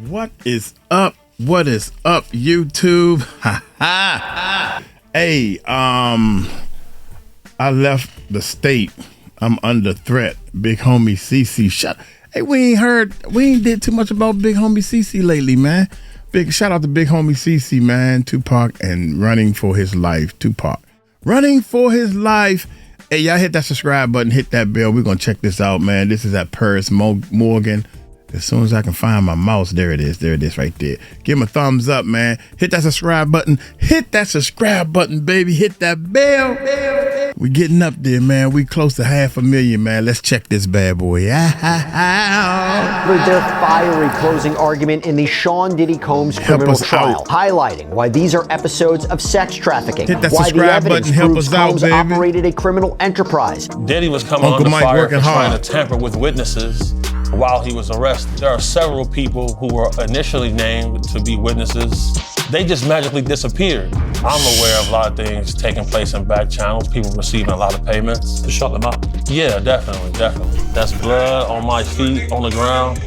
What is up? What is up, YouTube? Ha ha. Hey, I left the state. I'm under threat. Big Homie Cece. Hey, we ain't did too much about Big Homie Cece lately, man. Big shout out to Big Homie Cece, man. Tupac and running for his life. Tupac running for his life. Hey, y'all hit that subscribe button, hit that bell. We're gonna check this out, man. This is at Paris Morgan. As soon as I can find my mouse, there it is right there. Give him a thumbs up, man. Hit that subscribe button. Hit that subscribe button, baby. Hit that bell. We getting up there, man. We close to 500,000, man. Let's check this bad boy. Their fiery closing argument in the Sean Diddy Combs criminal trial, highlighting why these are episodes of sex trafficking, hit that why the subscribe evidence button. proves Combs operated a criminal enterprise. Diddy was coming under fire for trying to tamper with witnesses while he was arrested. There are several people who were initially named to be witnesses. They just magically disappeared. I'm aware of a lot of things taking place in back channels, people receiving a lot of payments. To shut them up? Yeah, definitely. That's blood on my feet, on the ground.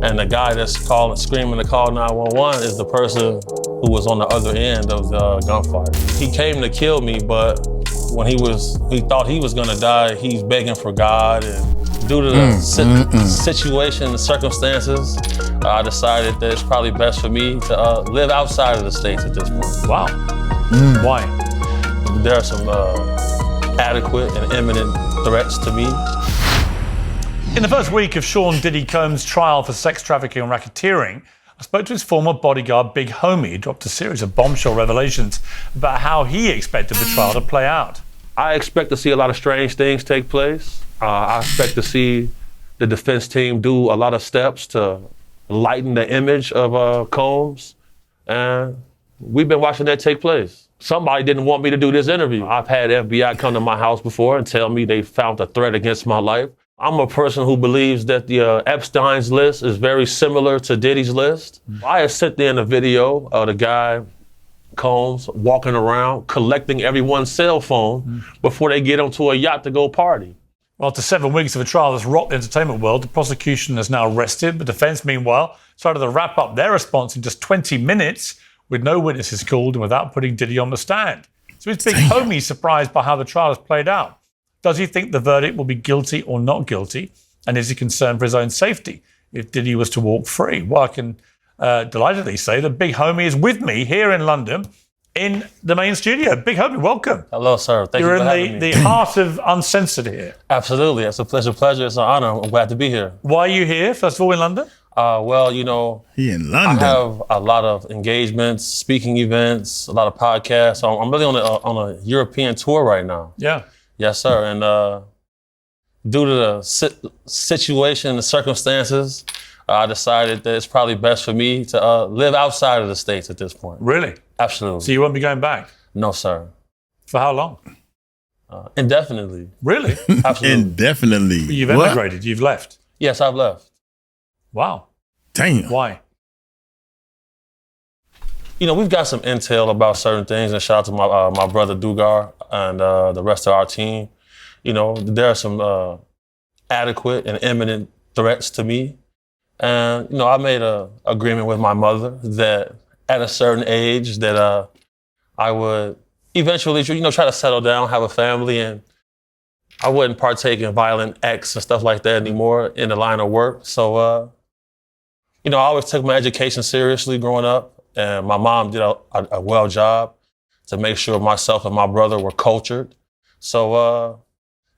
And the guy that's calling, screaming to call 911 is the person who was on the other end of the gunfire. He came to kill me, but when he thought he was gonna die, he's begging for God. And due to the situation, the circumstances, I decided that it's probably best for me to live outside of the States at this point. Wow. Why? There are some adequate and imminent threats to me. In the first week of Sean Diddy Combs' trial for sex trafficking and racketeering, I spoke to his former bodyguard, Big Homie. He dropped a series of bombshell revelations about how he expected the trial to play out. I expect to see a lot of strange things take place. I expect to see the defense team do a lot of steps to lighten the image of Combs. And we've been watching that take place. Somebody didn't want me to do this interview. I've had FBI come to my house before and tell me they found a threat against my life. I'm a person who believes that the Epstein's list is very similar to Diddy's list. I had sent in a video of the guy, Combs, walking around, collecting everyone's cell phone before they get onto a yacht to go party. Well, after 7 weeks of a trial that's rocked the entertainment world, the prosecution has now arrested. The defense, meanwhile, started to wrap up their response in just 20 minutes with no witnesses called and without putting Diddy on the stand. So is Big Homie surprised by how the trial has played out? Does he think the verdict will be guilty or not guilty? And is he concerned for his own safety if Diddy was to walk free? Well, I can delightedly say that Big Homie is with me here in London in the main studio. Big Homie, welcome. Hello, sir. Thank you for having me. You're in the heart of Uncensored here. Absolutely. It's a pleasure. It's an honor. I'm glad to be here. Why are you here, first of all, in London? Well, you know, he in London. I have a lot of engagements, speaking events, a lot of podcasts. So I'm really on a European tour right now. Yeah. Yes, sir. And due to the situation, the circumstances, I decided that it's probably best for me to live outside of the States at this point. Really? Absolutely. So you won't be going back? No, sir. For how long? Indefinitely. Really? Absolutely. Indefinitely. You've emigrated. You've left. Yes, I've left. Wow. Damn. Why? You know, we've got some intel about certain things, and shout out to my brother Dugar and the rest of our team. You know, there are some adequate and imminent threats to me. And, you know, I made an agreement with my mother that at a certain age that I would eventually, you know, try to settle down, have a family, and I wouldn't partake in violent acts and stuff like that anymore in the line of work. So, you know, I always took my education seriously growing up, and my mom did a well job to make sure myself and my brother were cultured. So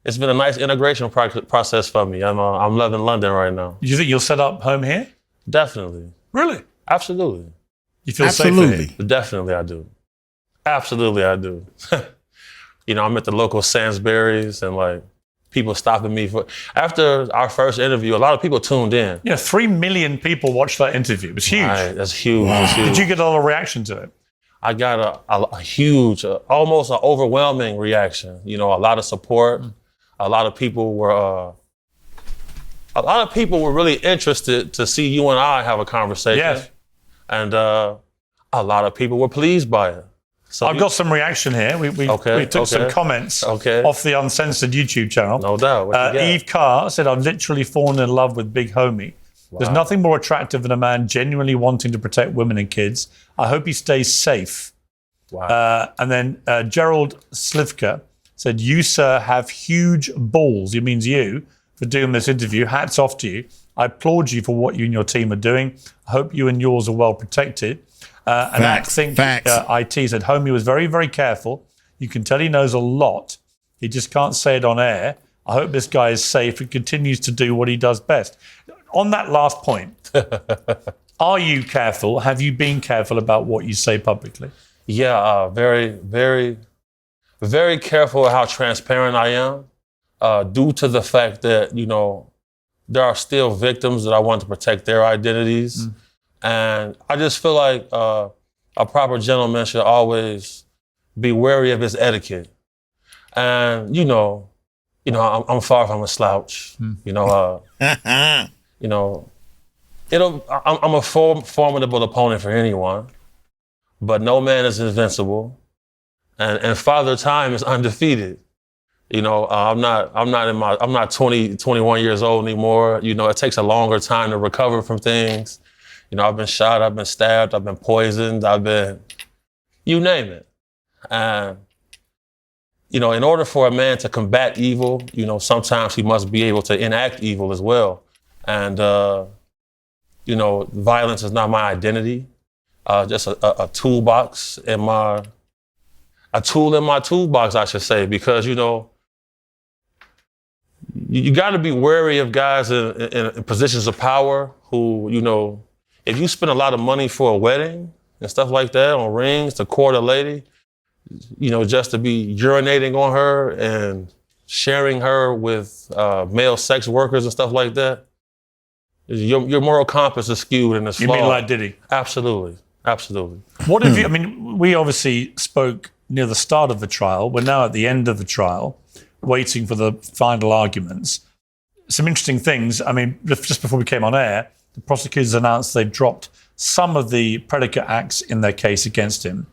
it's been a nice integration process for me. I'm loving London right now. Do you think you'll set up home here? Definitely. Really? Absolutely. You feel safe here? Definitely I do. Absolutely I do. You know, I'm at the local Sainsbury's and like people stopping me after our first interview, a lot of people tuned in. Yeah, 3 million people watched that interview. It was huge. Right, that's huge. Wow. That's huge. Did you get a lot of reaction to it? I got a huge, almost an overwhelming reaction. You know, a lot of support. A lot of people were really interested to see you and I have a conversation. Yes. And a lot of people were pleased by it. So I've got some reaction here. We took some comments off the Uncensored YouTube channel. No doubt. Eve Carr said, I've literally fallen in love with Big Homie. There's nothing more attractive than a man genuinely wanting to protect women and kids. I hope he stays safe. Wow. And then Gerald Slivka said, you, sir, have huge balls. He means you for doing this interview. Hats off to you. I applaud you for what you and your team are doing. I hope you and yours are well protected. And Facts. IT said, Homie was very, very careful. You can tell he knows a lot. He just can't say it on air. I hope this guy is safe and continues to do what he does best. On that last point, are you careful? Have you been careful about what you say publicly? Yeah, very, very, very careful how transparent I am, due to the fact that, you know, there are still victims that I want to protect their identities. And I just feel like a proper gentleman should always be wary of his etiquette. And, you know, I'm far from a slouch. You know, you know, I'm a formidable opponent for anyone, but no man is invincible, and Father Time is undefeated. You know, I'm not 20, 21 years old anymore. You know, it takes a longer time to recover from things. You know, I've been shot, I've been stabbed, I've been poisoned, you name it. And, you know, in order for a man to combat evil, you know, sometimes he must be able to enact evil as well. And, you know, violence is not my identity. Just a toolbox a tool in my toolbox, I should say, because, you know, you got to be wary of guys in positions of power who, you know, if you spend a lot of money for a wedding and stuff like that, on rings to court a lady, you know, just to be urinating on her and sharing her with male sex workers and stuff like that, your moral compass is skewed and it's flawed. You mean like Diddy? Absolutely. Absolutely. What have you, I mean, we obviously spoke near the start of the trial. We're now at the end of the trial, waiting for the final arguments. Some interesting things. I mean, just before we came on air, the prosecutors announced they've dropped some of the predicate acts in their case against him,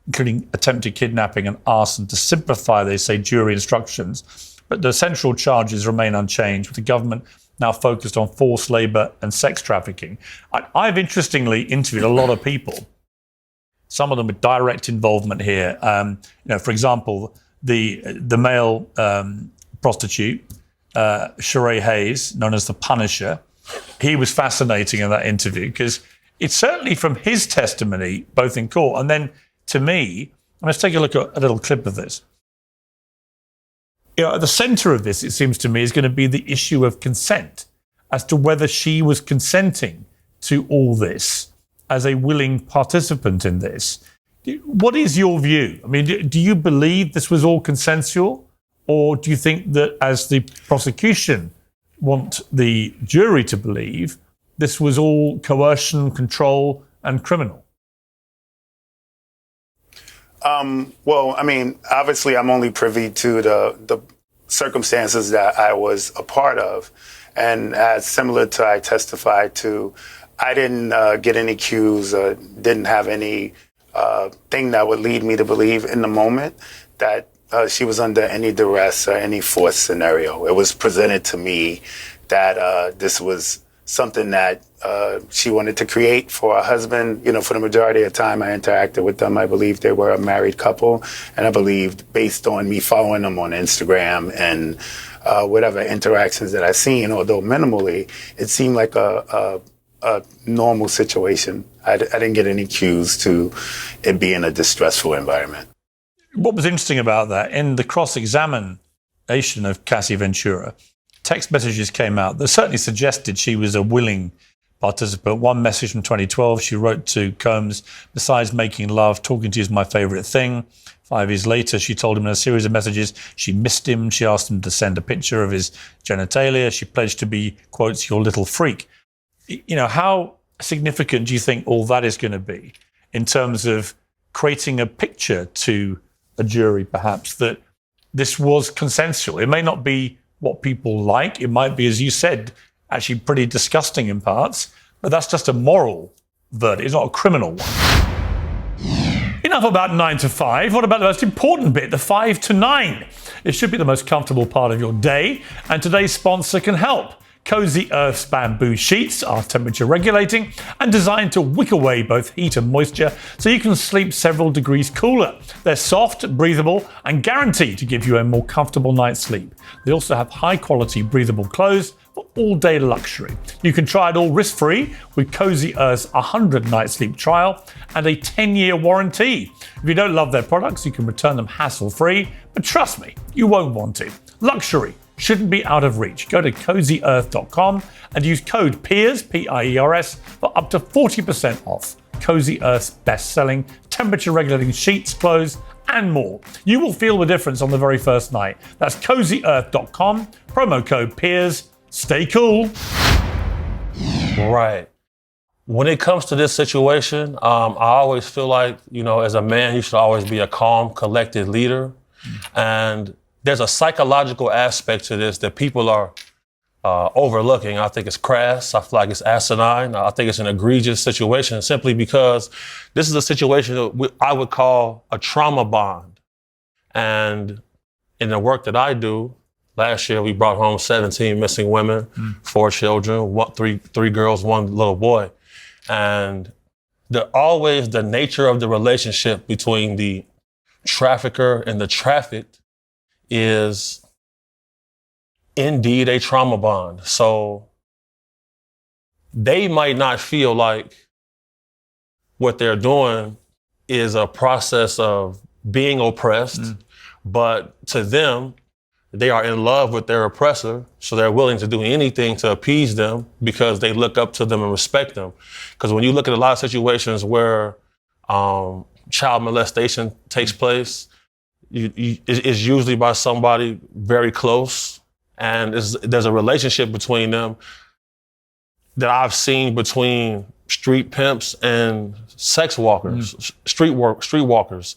including attempted kidnapping and arson, to simplify, they say, jury instructions. But the central charges remain unchanged, with the government now focused on forced labor and sex trafficking. I've interestingly interviewed a lot of people, some of them with direct involvement here. You know, for example, the male prostitute, Sheree Hayes, known as the Punisher. He was fascinating in that interview because it's certainly from his testimony, both in court and then to me. Let's take a look at a little clip of this. You know, at the center of this, it seems to me, is going to be the issue of consent, as to whether she was consenting to all this as a willing participant in this. What is your view? I mean, do you believe this was all consensual? Or do you think that, as the prosecution want the jury to believe, this was all coercion, control, and criminal? Well, I mean, obviously, I'm only privy to the circumstances that I was a part of. And as similar to I testified to, I didn't get any cues, didn't have any thing that would lead me to believe in the moment that she was under any duress or any force scenario. It was presented to me that this was something that she wanted to create for her husband. You know, for the majority of the time I interacted with them, I believe they were a married couple. And I believed, based on me following them on Instagram and whatever interactions that I seen, although minimally, it seemed like a normal situation. I didn't get any cues to it being a distressful environment. What was interesting about that, in the cross-examination of Cassie Ventura, text messages came out that certainly suggested she was a willing participant. One message from 2012, she wrote to Combs, "Besides making love, talking to you is my favorite thing." 5 years later, she told him in a series of messages she missed him. She asked him to send a picture of his genitalia. She pledged to be, quotes, "your little freak." You know, how significant do you think all that is going to be in terms of creating a picture to a jury, perhaps, that this was consensual? It may not be what people like. It might be, as you said, actually pretty disgusting in parts, but that's just a moral verdict. It's not a criminal one. Enough about 9 to 5. What about the most important bit, the 5 to 9? It should be the most comfortable part of your day, and today's sponsor can help. Cozy Earth's bamboo sheets are temperature regulating and designed to wick away both heat and moisture so you can sleep several degrees cooler. They're soft, breathable, and guaranteed to give you a more comfortable night's sleep. They also have high-quality breathable clothes for all-day luxury. You can try it all risk-free with Cozy Earth's 100-night sleep trial and a 10-year warranty. If you don't love their products, you can return them hassle-free, but trust me, you won't want to. Luxury shouldn't be out of reach. Go to CozyEarth.com and use code PIERS, P-I-E-R-S, for up to 40% off Cozy Earth's best-selling temperature-regulating sheets, clothes, and more. You will feel the difference on the very first night. That's CozyEarth.com, promo code PIERS. Stay cool. Right. When it comes to this situation, I always feel like, as a man, you should always be a calm, collected leader. And there's a psychological aspect to this that people are overlooking. I think it's crass. I feel like it's asinine. I think it's an egregious situation simply because this is a situation that I would call a trauma bond. And in the work that I do, last year we brought home 17 missing women, 4 children, three girls, 1 little boy. And always the nature of the relationship between the trafficker and the trafficked is indeed a trauma bond. So they might not feel like what they're doing is a process of being oppressed, but to them, they are in love with their oppressor, so they're willing to do anything to appease them because they look up to them and respect them. Because when you look at a lot of situations where child molestation takes place, it's usually by somebody very close, and there's a relationship between them that I've seen between street pimps and sex walkers, street walkers.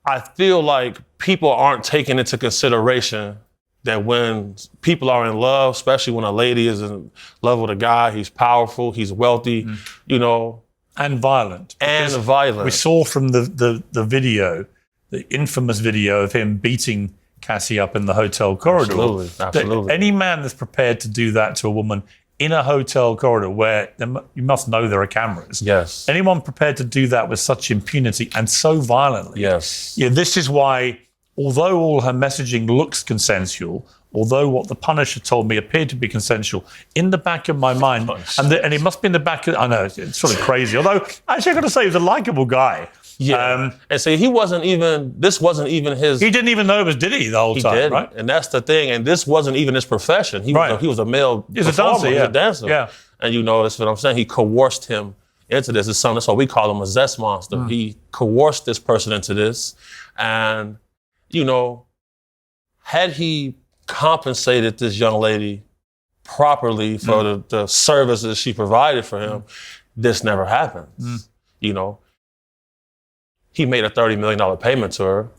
I feel like people aren't taking into consideration that when people are in love, especially when a lady is in love with a guy, he's powerful, he's wealthy, And violent. And violent. We saw from the video, the infamous video of him beating Cassie up in the hotel corridor. Absolutely. Any man that's prepared to do that to a woman in a hotel corridor where you must know there are cameras. Yes. Anyone prepared to do that with such impunity and so violently. Yes. Yeah, this is why, although all her messaging looks consensual, although what the Punisher told me appeared to be consensual, in the back of my mind, and it must be in the back of, I know, it's sort of crazy, although actually I've got to say he was a likable guy. Yeah. And see, this wasn't even his. He didn't even know it was Diddy the whole time, didn't. right? And that's the thing. And this wasn't even his profession. He was a male He's a performer. dancer, He was a dancer. Yeah. And that's what I'm saying. He coerced him into this. That's why we call him a zest monster. He coerced this person into this. And, had he compensated this young lady properly for the services she provided for him, this never happens. He made a $30 million payment to her.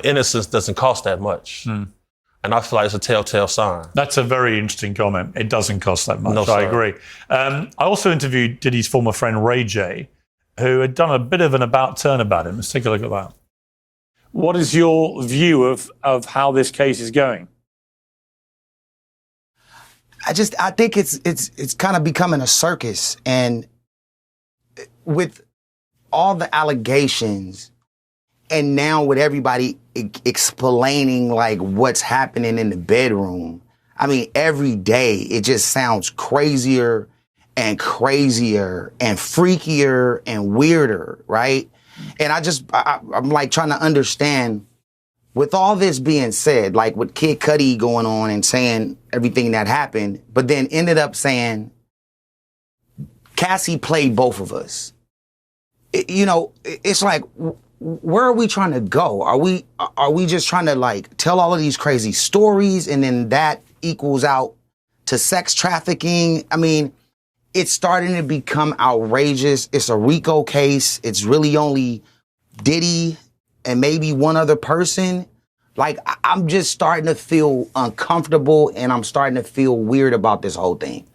Innocence doesn't cost that much. And I feel like it's a telltale sign. That's a very interesting comment. It doesn't cost that much. No, I agree. I also interviewed Diddy's former friend Ray J, who had done a bit of an about turn about him. Let's take a look at that. What is your view of how this case is going? I think it's kind of becoming a circus, and with all the allegations, and now with everybody explaining like what's happening in the bedroom, I mean, every day it just sounds crazier and crazier and freakier and weirder, right? And I'm like trying to understand, with all this being said, like with Kid Cudi going on and saying everything that happened, but then ended up saying Cassie played both of us. It's like, where are we trying to go? Are we just trying to like tell all of these crazy stories and then that equals out to sex trafficking? I mean, it's starting to become outrageous. It's a RICO case. It's really only Diddy and maybe one other person. Like, I'm just starting to feel uncomfortable and I'm starting to feel weird about this whole thing.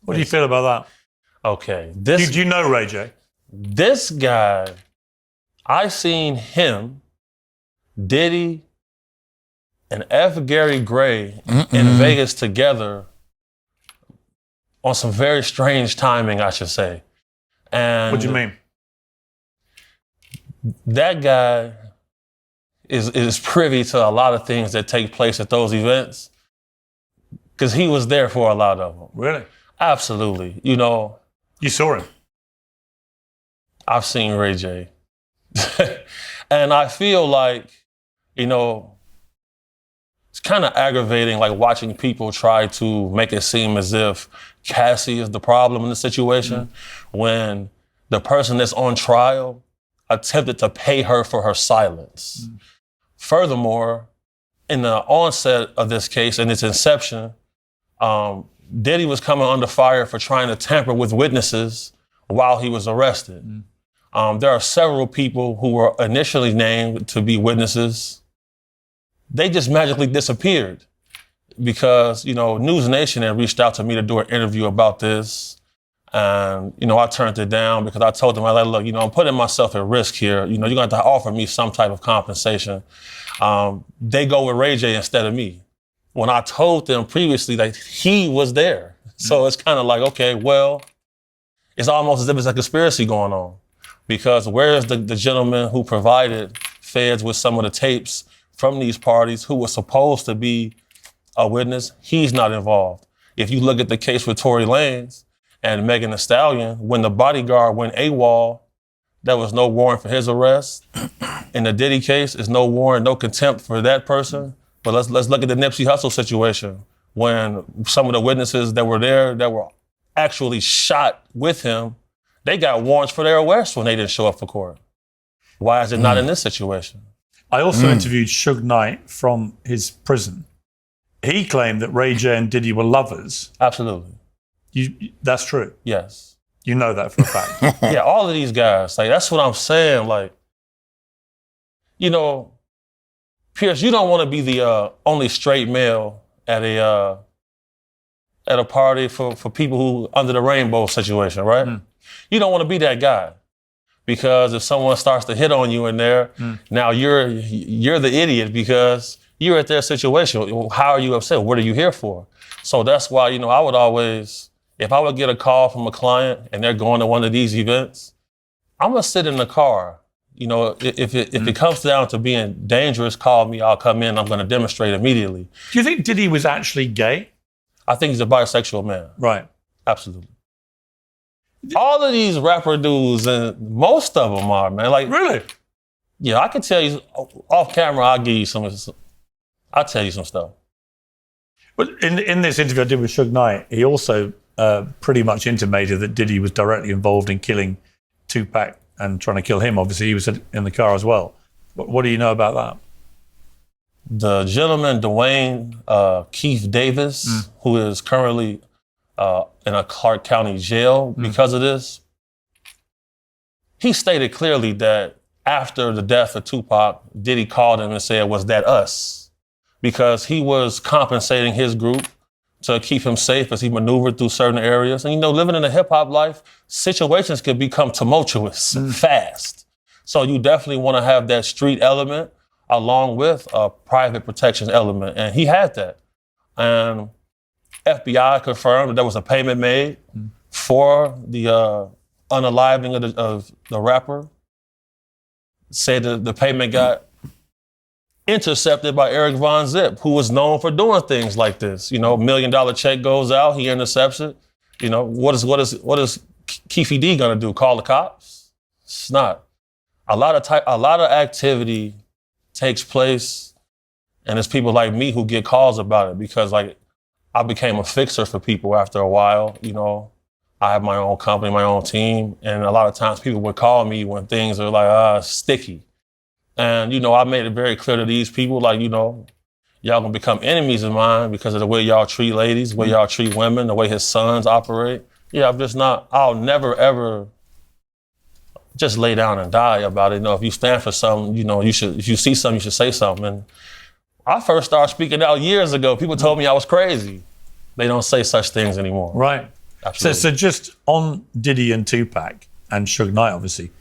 What do you feel about that? Okay. Do you know Ray J? This guy, I seen him, Diddy, and F. Gary Gray in Vegas together on some very strange timing, I should say. And What do you mean? That guy is privy to a lot of things that take place at those events because he was there for a lot of them. Really? Absolutely. You know, You saw him? I've seen Ray J. And I feel like, you know, it's kind of aggravating, like watching people try to make it seem as if Cassie is the problem in the situation when the person that's on trial attempted to pay her for her silence. Furthermore, in the onset of this case, in its inception, Diddy was coming under fire for trying to tamper with witnesses while he was arrested. There are several people who were initially named to be witnesses. They just magically disappeared because, you know, News Nation had reached out to me to do an interview about this. And, you know, I turned it down because I told them, I was like, look, you know, I'm putting myself at risk here. You know, you're going to have to offer me some type of compensation. They go with Ray J instead of me. When I told them previously that he was there. So it's kind of like, okay, well, it's almost as if it's a conspiracy going on. Because where is the gentleman who provided feds with some of the tapes from these parties who was supposed to be a witness? He's not involved. If you look at the case with Tory Lanez and Megan Thee Stallion, when the bodyguard went AWOL, there was no warrant for his arrest. In the Diddy case, there's no warrant, no contempt for that person. But let's look at the Nipsey Hussle situation when some of the witnesses that were there that were actually shot with him, they got warrants for their arrest when they didn't show up for court. Why is it not in this situation? I also interviewed Suge Knight from his prison. He claimed that Ray J and Diddy were lovers. Absolutely. That's true? Yes. You know that for a fact? Yeah, all of these guys, like, that's what I'm saying. Like, you know, Pierce, you don't want to be the only straight male at a party for people who under the rainbow situation, right? You don't want to be that guy because if someone starts to hit on you in there, now you're the idiot because you're at their situation. How are you upset? What are you here for? So that's why, you know, I would always, if I would get a call from a client and they're going to one of these events, I'm gonna sit in the car. You know, if it comes down to being dangerous, call me, I'll come in, I'm gonna demonstrate immediately. Do you think Diddy was actually gay? I think he's a bisexual man. Right. Absolutely. All of these rapper dudes, and most of them are, man. Like, really? Yeah, I can tell you off camera. I'll give you I'll tell you some stuff. But in this interview I did with Suge Knight, he also pretty much intimated that Diddy was directly involved in killing Tupac and trying to kill him. Obviously, he was in the car as well. What do you know about that? The gentleman, Dwayne Keith Davis, who is currently in a Clark County jail because of this, he stated clearly that after the death of Tupac, Diddy called him and said, was that us? Because he was compensating his group to keep him safe as he maneuvered through certain areas. And, you know, living in a hip-hop life, situations can become tumultuous fast. So you definitely want to have that street element along with a private protection element. And he had that. And FBI confirmed that there was a payment made for the unaliving of the rapper. Said that the payment got intercepted by Eric Von Zip, who was known for doing things like this. You know, $1 million check goes out, he intercepts it. You know, what is Keefy D gonna do? Call the cops? It's not. A lot of activity takes place, and it's people like me who get calls about it because, like, I became a fixer for people after a while. You know, I have my own company, my own team, and a lot of times people would call me when things are like sticky. And, you know, I made it very clear to these people, like, you know, y'all gonna become enemies of mine because of the way y'all treat ladies, the way y'all treat women, the way his sons operate. Yeah, I'll never, ever just lay down and die about it. You know, if you stand for something, you know, if you see something, you should say something. And I first started speaking out years ago. People told me I was crazy. They don't say such things anymore. Right. Absolutely. So just on Diddy and Tupac and Suge Knight, obviously,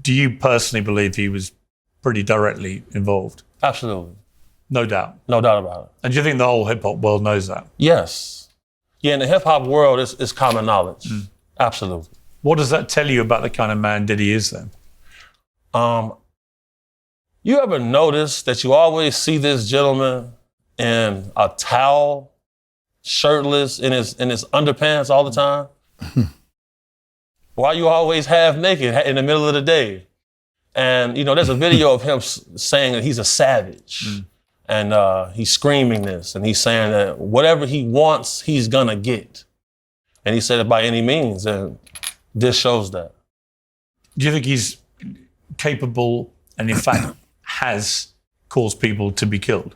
do you personally believe he was pretty directly involved? Absolutely. No doubt. No doubt about it. And do you think the whole hip-hop world knows that? Yes. Yeah, in the hip-hop world, it's common knowledge. Absolutely. What does that tell you about the kind of man Diddy is then? You ever notice that you always see this gentleman in a towel, shirtless, in his underpants all the time? Why you always half naked in the middle of the day? And, there's a video of him saying that he's a savage. And he's screaming this, and he's saying that whatever he wants, he's gonna get. And he said it by any means, and this shows that. Do you think he's capable and in fact has caused people to be killed?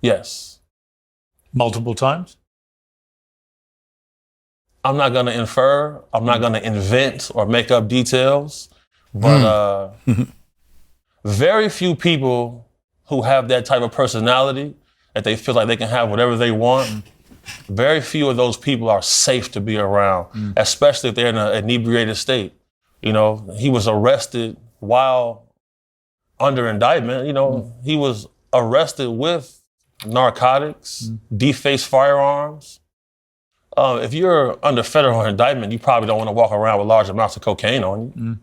Yes. Multiple times? I'm not gonna infer, I'm not gonna invent or make up details, but very few people who have that type of personality, that they feel like they can have whatever they want, very few of those people are safe to be around, especially if they're in an inebriated state. He was arrested while under indictment. He was arrested with narcotics, defaced firearms. If you're under federal indictment, you probably don't want to walk around with large amounts of cocaine on you.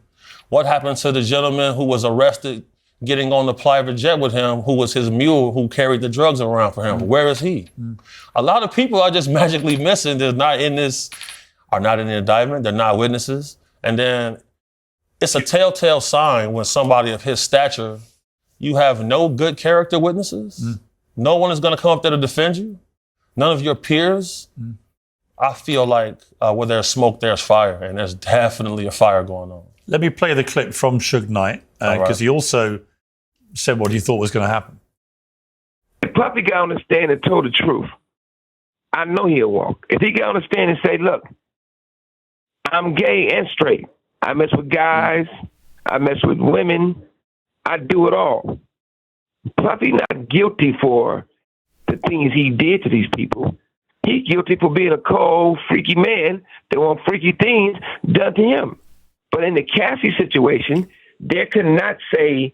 What happened to the gentleman who was arrested getting on the private jet with him, who was his mule, who carried the drugs around for him? Where is he? A lot of people are just magically missing. They're not in are not in the indictment. They're not witnesses. And then it's a telltale sign when somebody of his stature, you have no good character witnesses. No one is going to come up there to defend you. None of your peers. I feel like where there's smoke, there's fire, and there's definitely a fire going on. Let me play the clip from Suge Knight, because he also said what he thought was going to happen. If Puffy got on the stand and told the truth, I know he'll walk. If he got on the stand and say, look, I'm gay and straight. I mess with guys. I mess with women. I do it all. Puffy not guilty for the things he did to these people. He's guilty for being a cold, freaky man that want freaky things done to him. But in the Cassie situation, they could not say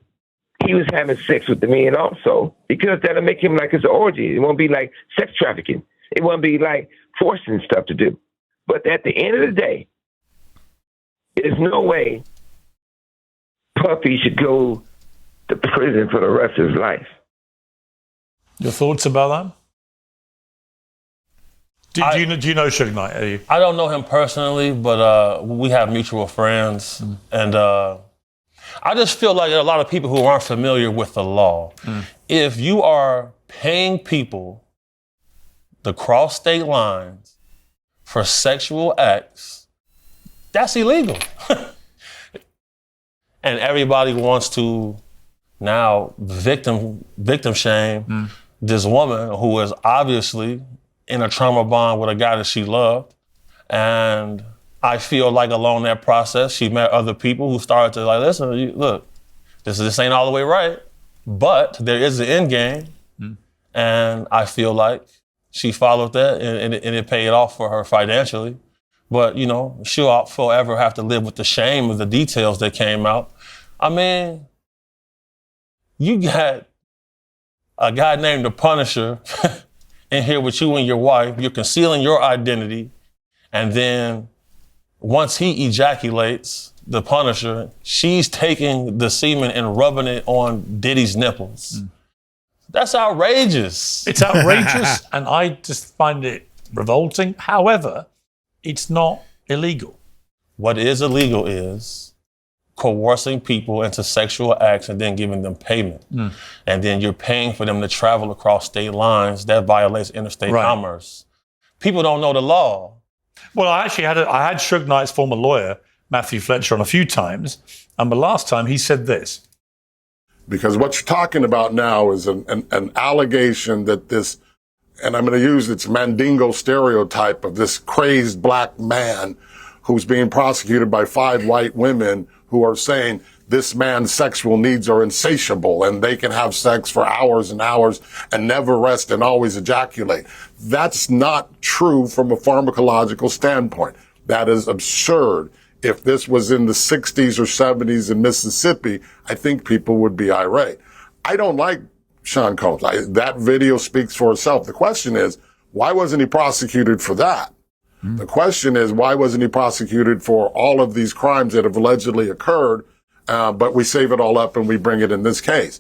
he was having sex with the man also, because that'll make him like it's an orgy. It won't be like sex trafficking. It won't be like forcing stuff to do. But at the end of the day, there's no way Puffy should go to prison for the rest of his life. Your thoughts about that? Do you know Suge Knight? I don't know him personally, but we have mutual friends. And I just feel like there are a lot of people who aren't familiar with the law. If you are paying people to cross state lines for sexual acts, that's illegal. And everybody wants to now victim shame this woman who is obviously in a trauma bond with a guy that she loved. And I feel like along that process, she met other people who started to like, listen, look, this ain't all the way right, but there is an end game. And I feel like she followed that and it paid off for her financially. But, she'll forever have to live with the shame of the details that came out. I mean, you got a guy named the Punisher in here with you and your wife. You're concealing your identity. And then once he ejaculates, the Punisher, she's taking the semen and rubbing it on Diddy's nipples. That's outrageous. It's outrageous, and I just find it revolting. However, it's not illegal. What is illegal is coercing people into sexual acts and then giving them payment. And then you're paying for them to travel across state lines. That violates interstate commerce. People don't know the law. Well, I had Suge Knight's former lawyer, Matthew Fletcher, on a few times, and the last time he said this. Because what you're talking about now is an allegation that this, and I'm going to use its Mandingo stereotype of this crazed black man who's being prosecuted by 5 white women who are saying this man's sexual needs are insatiable and they can have sex for hours and hours and never rest and always ejaculate. That's not true from a pharmacological standpoint. That is absurd. If this was in the 60s or 70s in Mississippi, I think people would be irate. I don't like Sean Combs. That video speaks for itself. The question is, why wasn't he prosecuted for that? The question is, why wasn't he prosecuted for all of these crimes that have allegedly occurred, but we save it all up and we bring it in this case?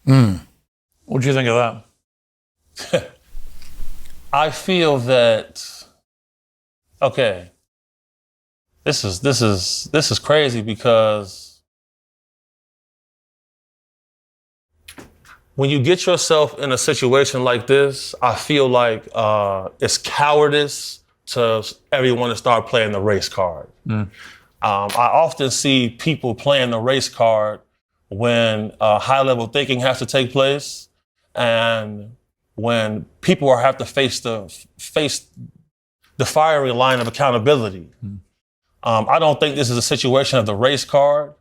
What do you think of that? I feel that, okay, this is crazy because when you get yourself in a situation like this, I feel like it's cowardice to everyone to start playing the race card. I often see people playing the race card when high-level thinking has to take place and when people have to face the firing line of accountability. I don't think this is a situation of the race card.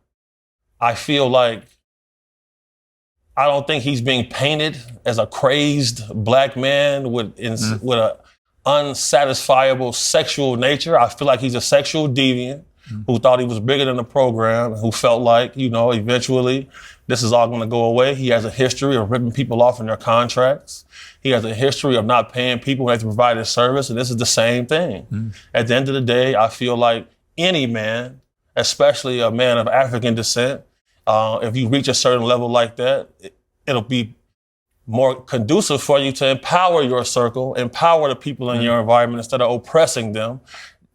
I feel like I don't think he's being painted as a crazed black man with a unsatisfiable sexual nature. I feel like he's a sexual deviant who thought he was bigger than the program, who felt like, eventually this is all going to go away. He has a history of ripping people off in their contracts. He has a history of not paying people who have to provide his service, and this is the same thing. At the end of the day, I feel like any man, especially a man of African descent, if you reach a certain level like that, it'll be more conducive for you to empower your circle, empower the people in your environment instead of oppressing them.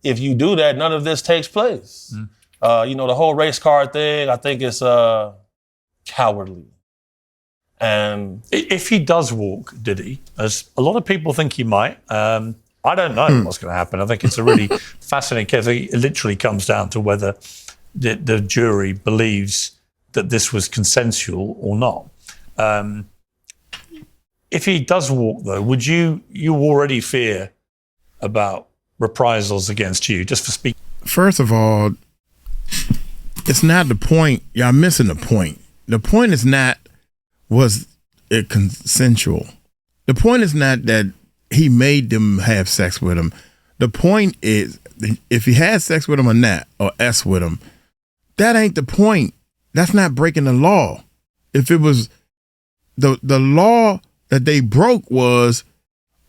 If you do that, none of this takes place. The whole race card thing, I think it's cowardly. And if he does walk, Diddy, as a lot of people think he might, I don't know what's going to happen. I think it's a really fascinating case. It literally comes down to whether the jury believes that this was consensual or not. If he does walk, though, would you already fear about reprisals against you just for speaking? First of all, it's not the point. Y'all missing the point. The point is not, was it consensual? The point is not that he made them have sex with him. The point is, if he had sex with him or not, or S with him, that ain't the point. That's not breaking the law. If it was the law that they broke was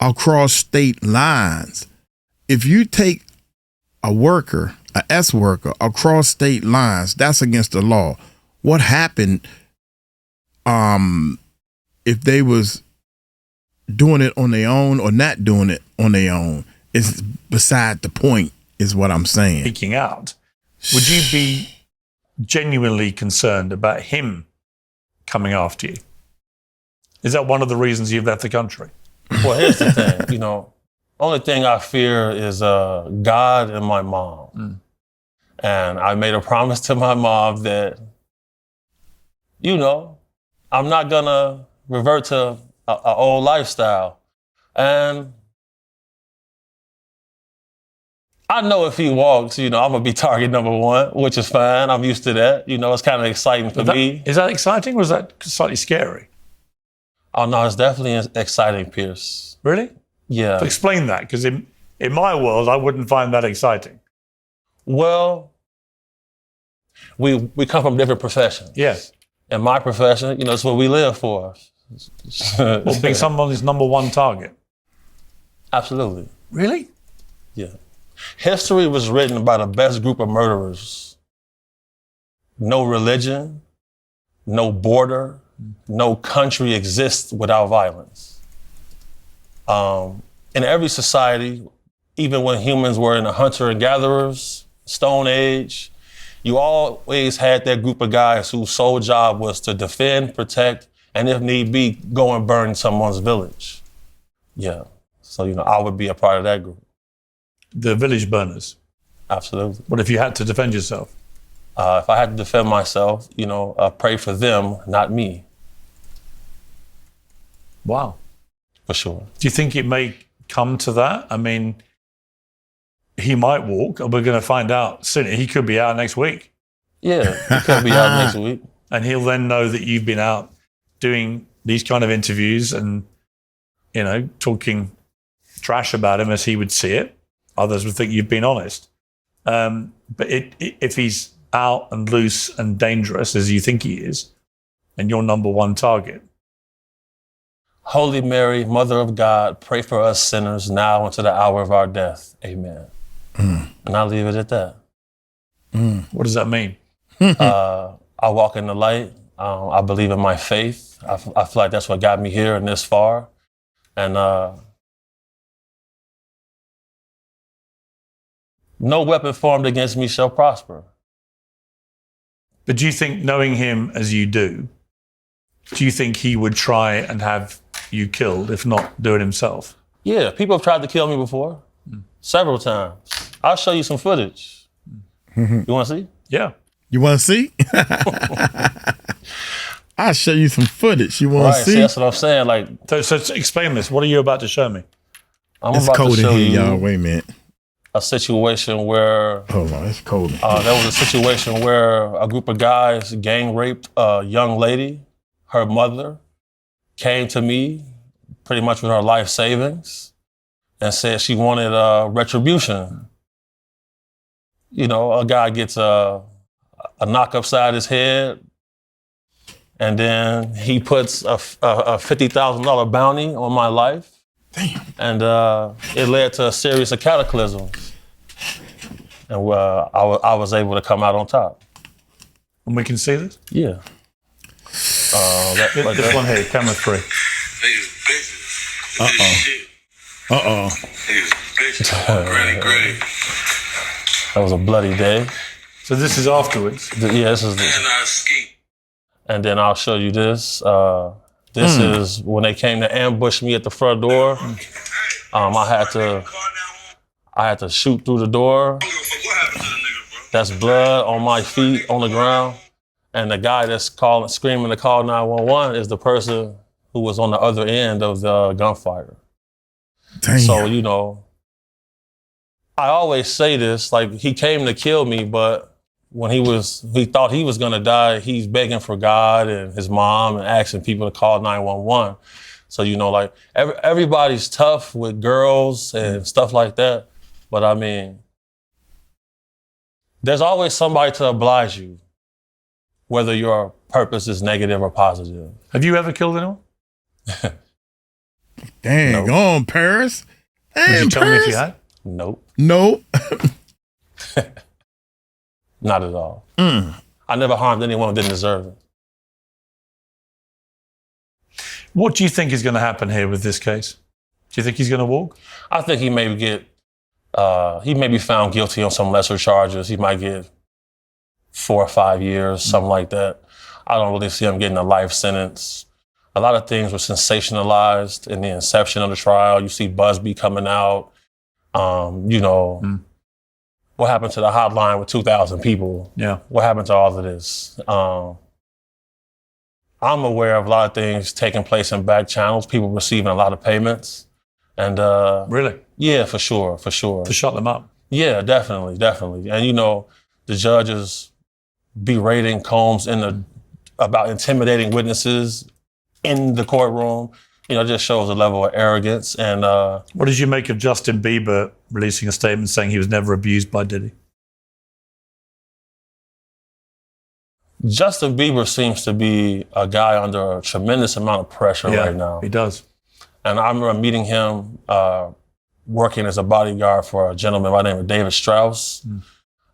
across state lines. If you take a worker, a S worker, across state lines, that's against the law. What happened if they was doing it on their own or not doing it on their own is beside the point, is what I'm saying. Speaking out, would you be genuinely concerned about him coming after you? Is that one of the reasons you've left the country? Well, here's the thing, only thing I fear is God and my mom. And I made a promise to my mom that, I'm not gonna revert to an old lifestyle. And I know if he walks, I'm gonna be target number one, which is fine. I'm used to that. It's kind of exciting for me. Is that exciting or is that slightly scary? Oh, no, it's definitely exciting, Pierce. Really? Yeah. So explain that, because in my world, I wouldn't find that exciting. Well, we come from different professions. Yes. In my profession, it's what we live for. Well, being someone's number one target. Absolutely. Really? Yeah. History was written by the best group of murderers. No religion, no border, no country exists without violence. In every society, even when humans were in the hunter and gatherers, Stone Age, you always had that group of guys whose sole job was to defend, protect, and if need be, go and burn someone's village. Yeah. So, I would be a part of that group. The village burners? Absolutely. What if you had to defend yourself? If I had to defend myself, pray for them, not me. Wow. For sure. Do you think it may come to that? I mean, he might walk, and we're going to find out soon. He could be out next week. Yeah, he could be out next week. And he'll then know that you've been out doing these kind of interviews and, talking trash about him as he would see it. Others would think you've been honest. But if he's out and loose and dangerous as you think he is, and you're number one target, Holy Mary, Mother of God, pray for us sinners now and to the hour of our death. Amen. And I'll leave it at that. What does that mean? I walk in the light. I believe in my faith. I feel like that's what got me here and this far. And no weapon formed against me shall prosper. But do you think, knowing him as you do you think he would try and have you killed, if not do it himself? Yeah, people have tried to kill me before, several times. I'll show you some footage. You want to see? Yeah. You want to see? I'll show you some footage. You want to see? That's what I'm saying. Like, so explain this. What are you about to show me? It's cold in here, y'all. Wait a minute. A situation where... Hold on, it's cold in here. There was a situation where a group of guys gang raped a young lady. Her mother came to me pretty much with her life savings and said she wanted retribution. You know, a guy gets a knock upside his head, and then he puts a $50,000 bounty on my life. Damn. And it led to a series of cataclysms. And I was able to come out on top. And we can see this? Yeah. This one here, camera 3. That was a bloody day. So this is afterwards? Yeah, this is and then I'll show you this. This is when they came to ambush me at the front door. I had to shoot through the door. That's blood on my feet on the ground. And the guy that's screaming to call 911 is the person who was on the other end of the gunfire. Damn. So, you know, I always say this, like, he came to kill me, but when he thought he was gonna die, he's begging for God and his mom and asking people to call 911. So, you know, like, everybody's tough with girls and stuff like that. But I mean, there's always somebody to oblige you, whether your purpose is negative or positive. Have you ever killed anyone? Dang, Nope. go on, Paris. Damn, Would you tell me if Paris. you had? Nope, Nope. not at all. I never harmed anyone who didn't deserve it. What do you think is going to happen here with this case? Do you think he's going to walk? I think he may be found guilty on some lesser charges. He might get 4 or 5 years, something like that. I don't really see him getting a life sentence. A lot of things were sensationalized in the inception of the trial. You see Busby coming out. You know, what happened to the hotline with 2,000 people? Yeah. What happened to all of this? I'm aware of a lot of things taking place in back channels, people receiving a lot of payments. And Really? yeah, for sure. To shut them up? Yeah, definitely. And you know, the judges berating Combs about intimidating witnesses in the courtroom, you know, just shows a level of arrogance. And What did you make of Justin Bieber releasing a statement saying he was never abused by Diddy? Justin Bieber seems to be a guy under a tremendous amount of pressure right now. He does. And I remember meeting him working as a bodyguard for a gentleman by the name of David Strauss.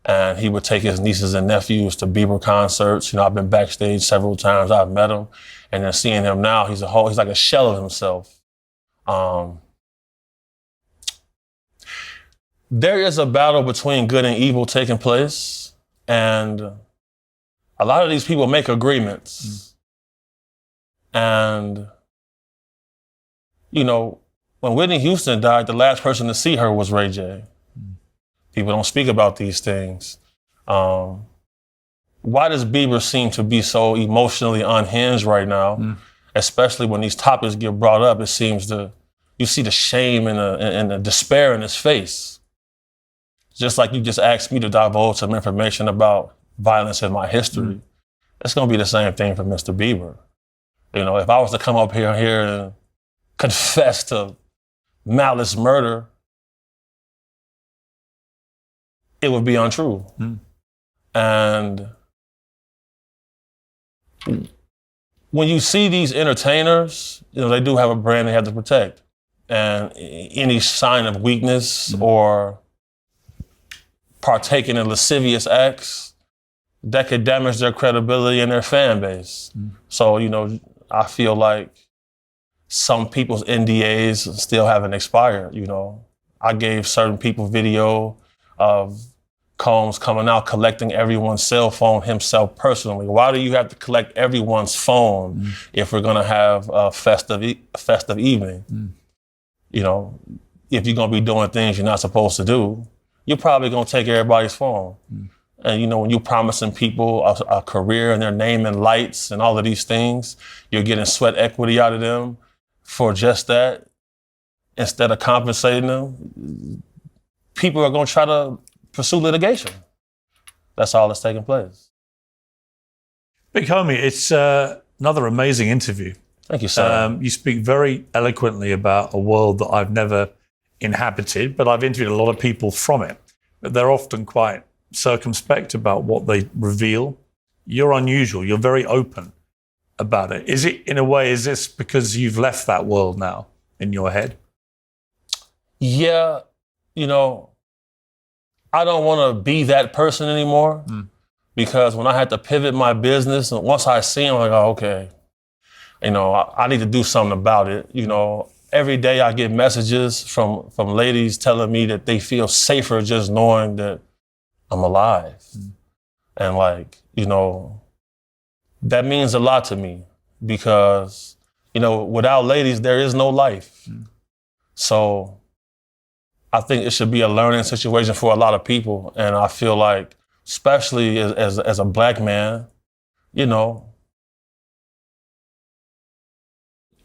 And he would take his nieces and nephews to Bieber concerts. You know, I've been backstage several times. I've met him. And then seeing him now, he's like a shell of himself. There is a battle between good and evil taking place. And a lot of these people make agreements. And, you know, when Whitney Houston died, the last person to see her was Ray J. People don't speak about these things. Why does Bieber seem to be so emotionally unhinged right now? Especially when these topics get brought up, it seems you see the shame and the despair in his face. Just like you just asked me to divulge some information about violence in my history. It's gonna be the same thing for Mr. Bieber. You know, if I was to come up here and confess to malice murder, it would be untrue. And when you see these entertainers, they do have a brand they have to protect. And any sign of weakness or partaking in lascivious acts, that could damage their credibility and their fan base. So, I feel like some people's NDAs still haven't expired, I gave certain people video of Combs coming out, collecting everyone's cell phone himself personally. Why do you have to collect everyone's phone if we're gonna have a festive evening? If you're gonna be doing things you're not supposed to do, you're probably gonna take everybody's phone. And when you're promising people a career and their name in lights and all of these things, you're getting sweat equity out of them for just that. Instead of compensating them, people are gonna try to pursue litigation. That's all that's taking place. Big homie, it's another amazing interview. Thank you, sir. You speak very eloquently about a world that I've never inhabited, but I've interviewed a lot of people from it. But they're often quite circumspect about what they reveal. You're unusual. You're very open about it. Is it, in a way, is this because you've left that world now in your head? Yeah, I don't want to be that person anymore because when I had to pivot my business, and once I see them, I'm like, oh, okay, I need to do something about it. Every day I get messages from ladies telling me that they feel safer just knowing that I'm alive. And that means a lot to me because, without ladies, there is no life. So I think it should be a learning situation for a lot of people. And I feel like, especially as a Black man,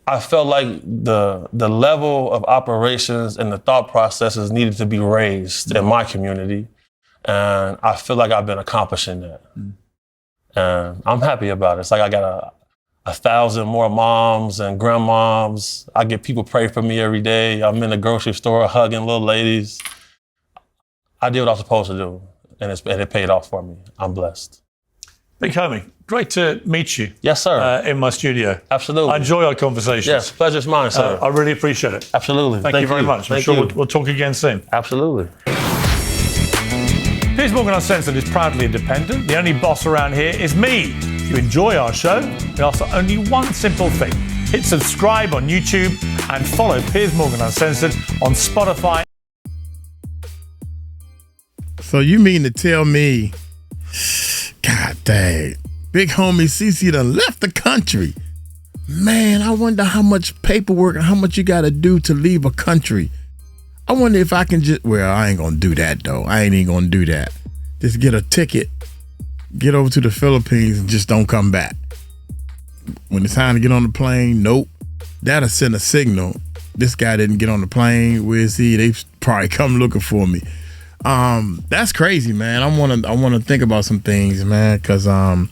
I felt like the level of operations and the thought processes needed to be raised in my community. And I feel like I've been accomplishing that. And I'm happy about it. It's like I got 1,000 more moms and grandmoms. I get people pray for me every day. I'm in the grocery store hugging little ladies. I did what I was supposed to do, and it paid off for me. I'm blessed. Big homie, great to meet you. Yes, sir. In my studio. Absolutely. I enjoy our conversations. Yes, pleasure's mine, sir. I really appreciate it. Absolutely. Thank you very much. I'm sure we'll talk again soon. Absolutely. Piers Morgan Uncensored is proudly independent. The only boss around here is me. If you enjoy our show, we ask for only one simple thing. Hit subscribe on YouTube and follow Piers Morgan Uncensored on Spotify. So you mean to tell me, God dang, Big Homie Cece done left the country. Man, I wonder how much paperwork and how much you got to do to leave a country. I wonder if I can I ain't gonna do that though. I ain't even gonna do that. Just get a ticket, get over to the Philippines and just don't come back. When it's time to get on the plane, nope. That'll send a signal. This guy didn't get on the plane. Where is he? They probably come looking for me. That's crazy, man. I wanna think about some things, man, cause I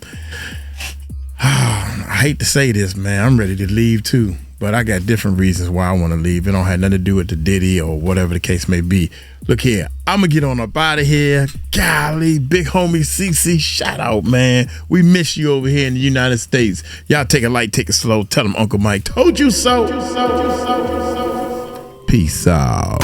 hate to say this, man. I'm ready to leave too. But I got different reasons why I want to leave. It don't have nothing to do with the Diddy or whatever the case may be. Look here, I'm going to get on up out of here. Golly, Big Homie Cece, shout out, man. We miss you over here in the United States. Y'all take it light, take it slow. Tell them Uncle Mike told you so. Peace out.